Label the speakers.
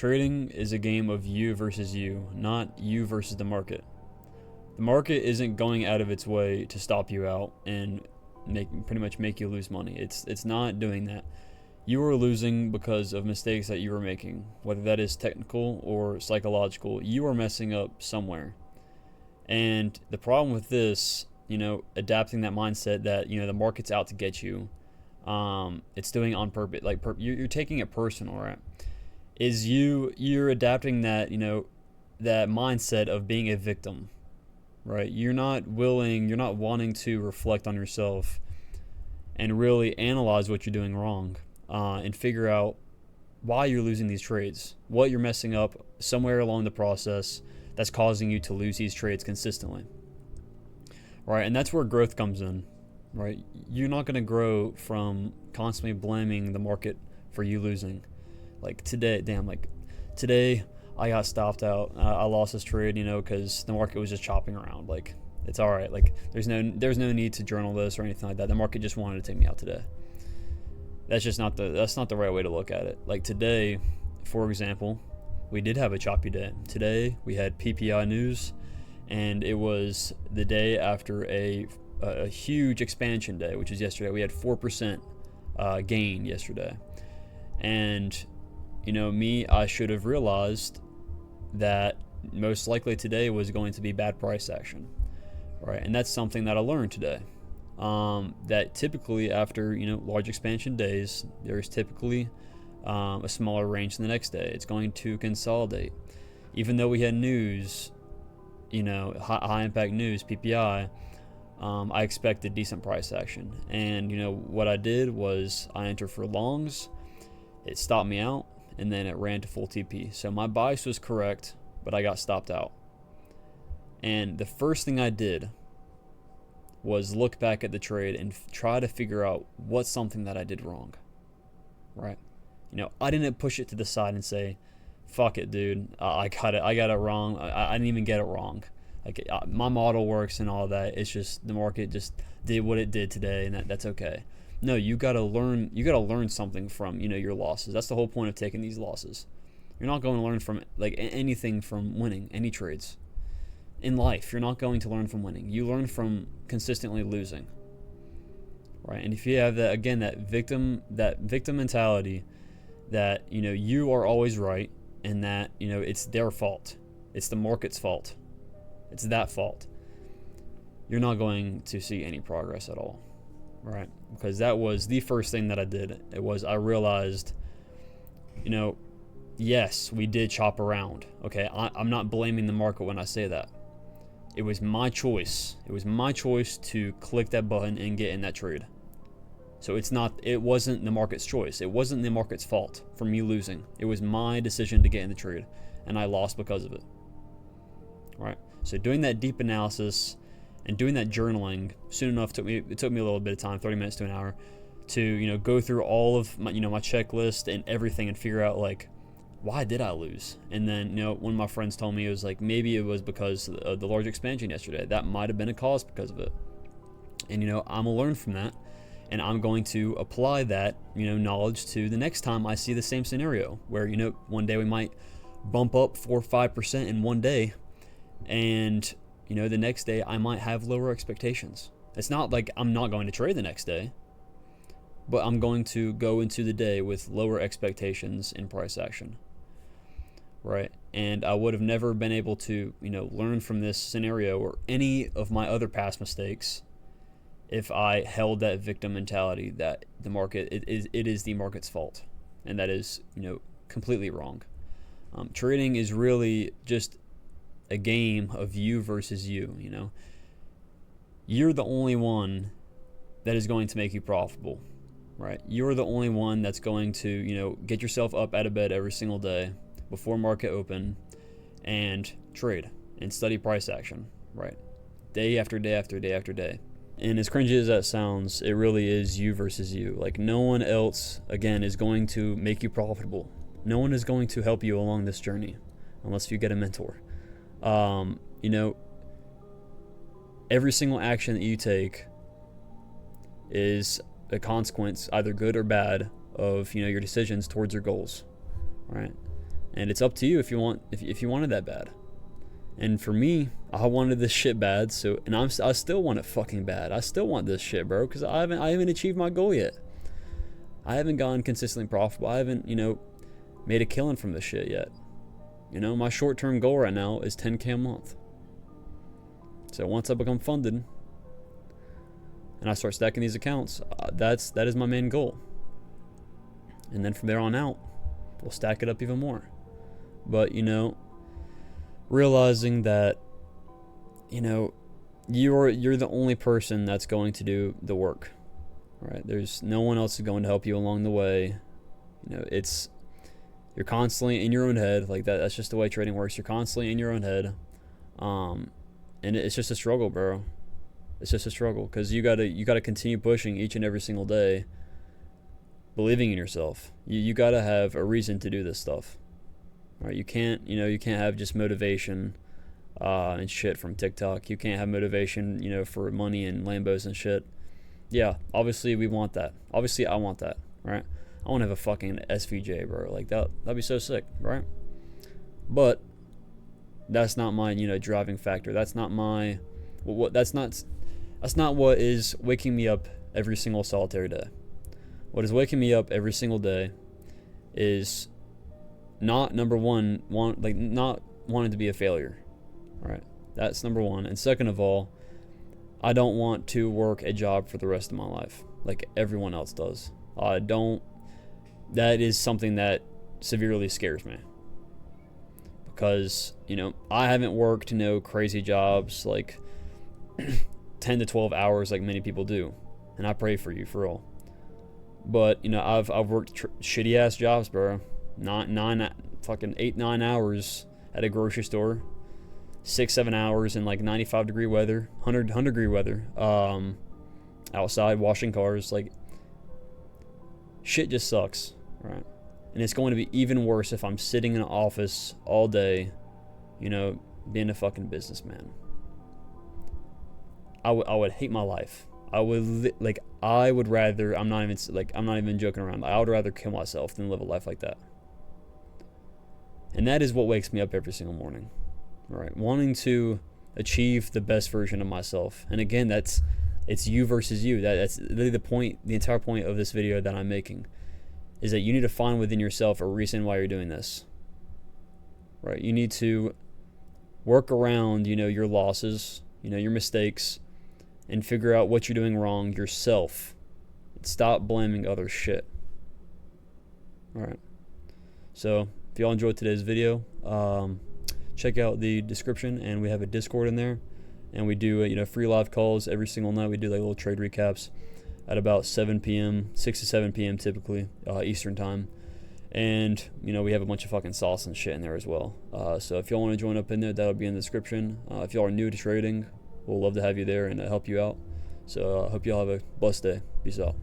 Speaker 1: Trading is a game of you versus you, not you versus the market. The market isn't going out of its way to stop you out and pretty much make you lose money. It's not doing that. You are losing because of mistakes that you are making, whether that is technical or psychological. You are messing up somewhere. And the problem with this, adapting that mindset that, the market's out to get you, it's doing it on purpose. You're taking it personal, right? You're adapting that, that mindset of being a victim, right? You're not wanting to reflect on yourself and really analyze what you're doing wrong, and figure out why you're losing these trades, what you're messing up somewhere along the process that's causing you to lose these trades consistently, right? And that's where growth comes in, right? You're not going to grow from constantly blaming the market for you losing. Today I got stopped out. I lost this trade, because the market was just chopping around. It's all right. There's no need to journal this or anything like that. The market just wanted to take me out today. That's not the right way to look at it. Today, for example, we did have a choppy day. Today we had PPI news, and it was the day after a huge expansion day, which was yesterday. We had 4% gain yesterday, and I should have realized that most likely today was going to be bad price action, right? And that's something that I learned today. That typically after large expansion days, there's typically a smaller range the next day. It's going to consolidate. Even though we had news, high impact news, PPI, I expected decent price action. And what I did was I entered for longs. It stopped me out, and then it ran to full TP. So my bias was correct, but I got stopped out. And the first thing I did was look back at the trade and try to figure out what's something that I did wrong, right? I didn't push it to the side and say, fuck it, dude, I got it wrong. I didn't even get it wrong. My model works and all that. It's just the market just did what it did today, and that's okay. No, you gotta learn something from your losses. That's the whole point of taking these losses. You're not going to learn from anything from winning any trades. In life, you're not going to learn from winning. You learn from consistently losing, right? And if you have that victim mentality, that you are always right, and that it's their fault, it's the market's fault, it's that fault, you're not going to see any progress at all, right? Because that was the first thing that I did. I realized, yes, we did chop around. Okay, I'm not blaming the market when I say that. It was my choice. It was my choice to click that button and get in that trade. So it wasn't the market's choice. It wasn't the market's fault for me losing. It was my decision to get in the trade, and I lost because of it. Right? So doing that deep analysis and doing that journaling soon enough it took me a little bit of time, 30 minutes to an hour, to go through all of my my checklist and everything and figure out why did I lose? And then one of my friends told me, it was maybe it was because of the large expansion yesterday. That might have been a cause because of it. And I'm gonna learn from that, and I'm going to apply that knowledge to the next time I see the same scenario where one day we might bump up 4 or 5% in one day, and the next day I might have lower expectations. It's not like I'm not going to trade the next day, but I'm going to go into the day with lower expectations in price action, right? And I would have never been able to learn from this scenario or any of my other past mistakes if I held that victim mentality that the market it is the market's fault, and that is completely wrong. Trading is really just a game of you versus you. You're the only one that is going to make you profitable, right? You're the only one that's going to get yourself up out of bed every single day before market open and trade and study price action, right? Day after day after day after day. And as cringy as that sounds, it really is you versus you. No one else, again, is going to make you profitable. No one is going to help you along this journey unless you get a mentor. Every single action that you take is a consequence, either good or bad, of your decisions towards your goals, right? And it's up to you if you want, if you wanted that bad. And for me, I wanted this shit bad, so, and I still want it fucking bad. I still want this shit, bro, because I haven't achieved my goal yet. I haven't gone consistently profitable. I haven't, made a killing from this shit yet. My short-term goal right now is 10K a month. So once I become funded and I start stacking these accounts, that is my main goal. And then from there on out, we'll stack it up even more. But, realizing that, you're the only person that's going to do the work, right? There's no one else going to help you along the way. You're constantly in your own head, like that. That's just the way trading works. You're constantly in your own head, and it's just a struggle, bro. It's just a struggle because you gotta continue pushing each and every single day, believing in yourself. You gotta have a reason to do this stuff. Right, you can't have just motivation and shit from TikTok. You can't have motivation, for money and Lambos and shit. Yeah, obviously we want that. Obviously I want that, right? I want to have a fucking SVJ, bro. Like that'd be so sick, right? But that's not my, driving factor. That's not my that's not what is waking me up every single solitary day. What is waking me up every single day is not number one, not wanting to be a failure, right? That's number one. And second of all, I don't want to work a job for the rest of my life like everyone else does. That is something that severely scares me because, I haven't worked, crazy jobs like 10 to 12 hours like many people do. And I pray for you, for real. But, I've worked shitty ass jobs, bro. 8, 9 hours at a grocery store, 6, 7 hours in like 95-degree weather, 100-degree weather, outside washing cars. Like, shit just sucks, right? And it's going to be even worse if I'm sitting in an office all day, being a fucking businessman. I would hate my life. I would rather, I'm not even joking around. I would rather kill myself than live a life like that. And that is what wakes me up every single morning, right? Wanting to achieve the best version of myself. And again, it's you versus you. That's really the entire point of this video that I'm making, is that you need to find within yourself a reason why you're doing this, right? You need to work around, your losses, your mistakes, and figure out what you're doing wrong yourself. Stop blaming other shit. All right. So if y'all enjoyed today's video, check out the description, and we have a Discord in there, and we do free live calls every single night. We do like little trade recaps at about 7 p.m., 6 to 7 p.m. typically, Eastern time. And, we have a bunch of fucking sauce and shit in there as well. So if y'all want to join up in there, that'll be in the description. If y'all are new to trading, we'll love to have you there and help you out. So I hope y'all have a blessed day. Peace out.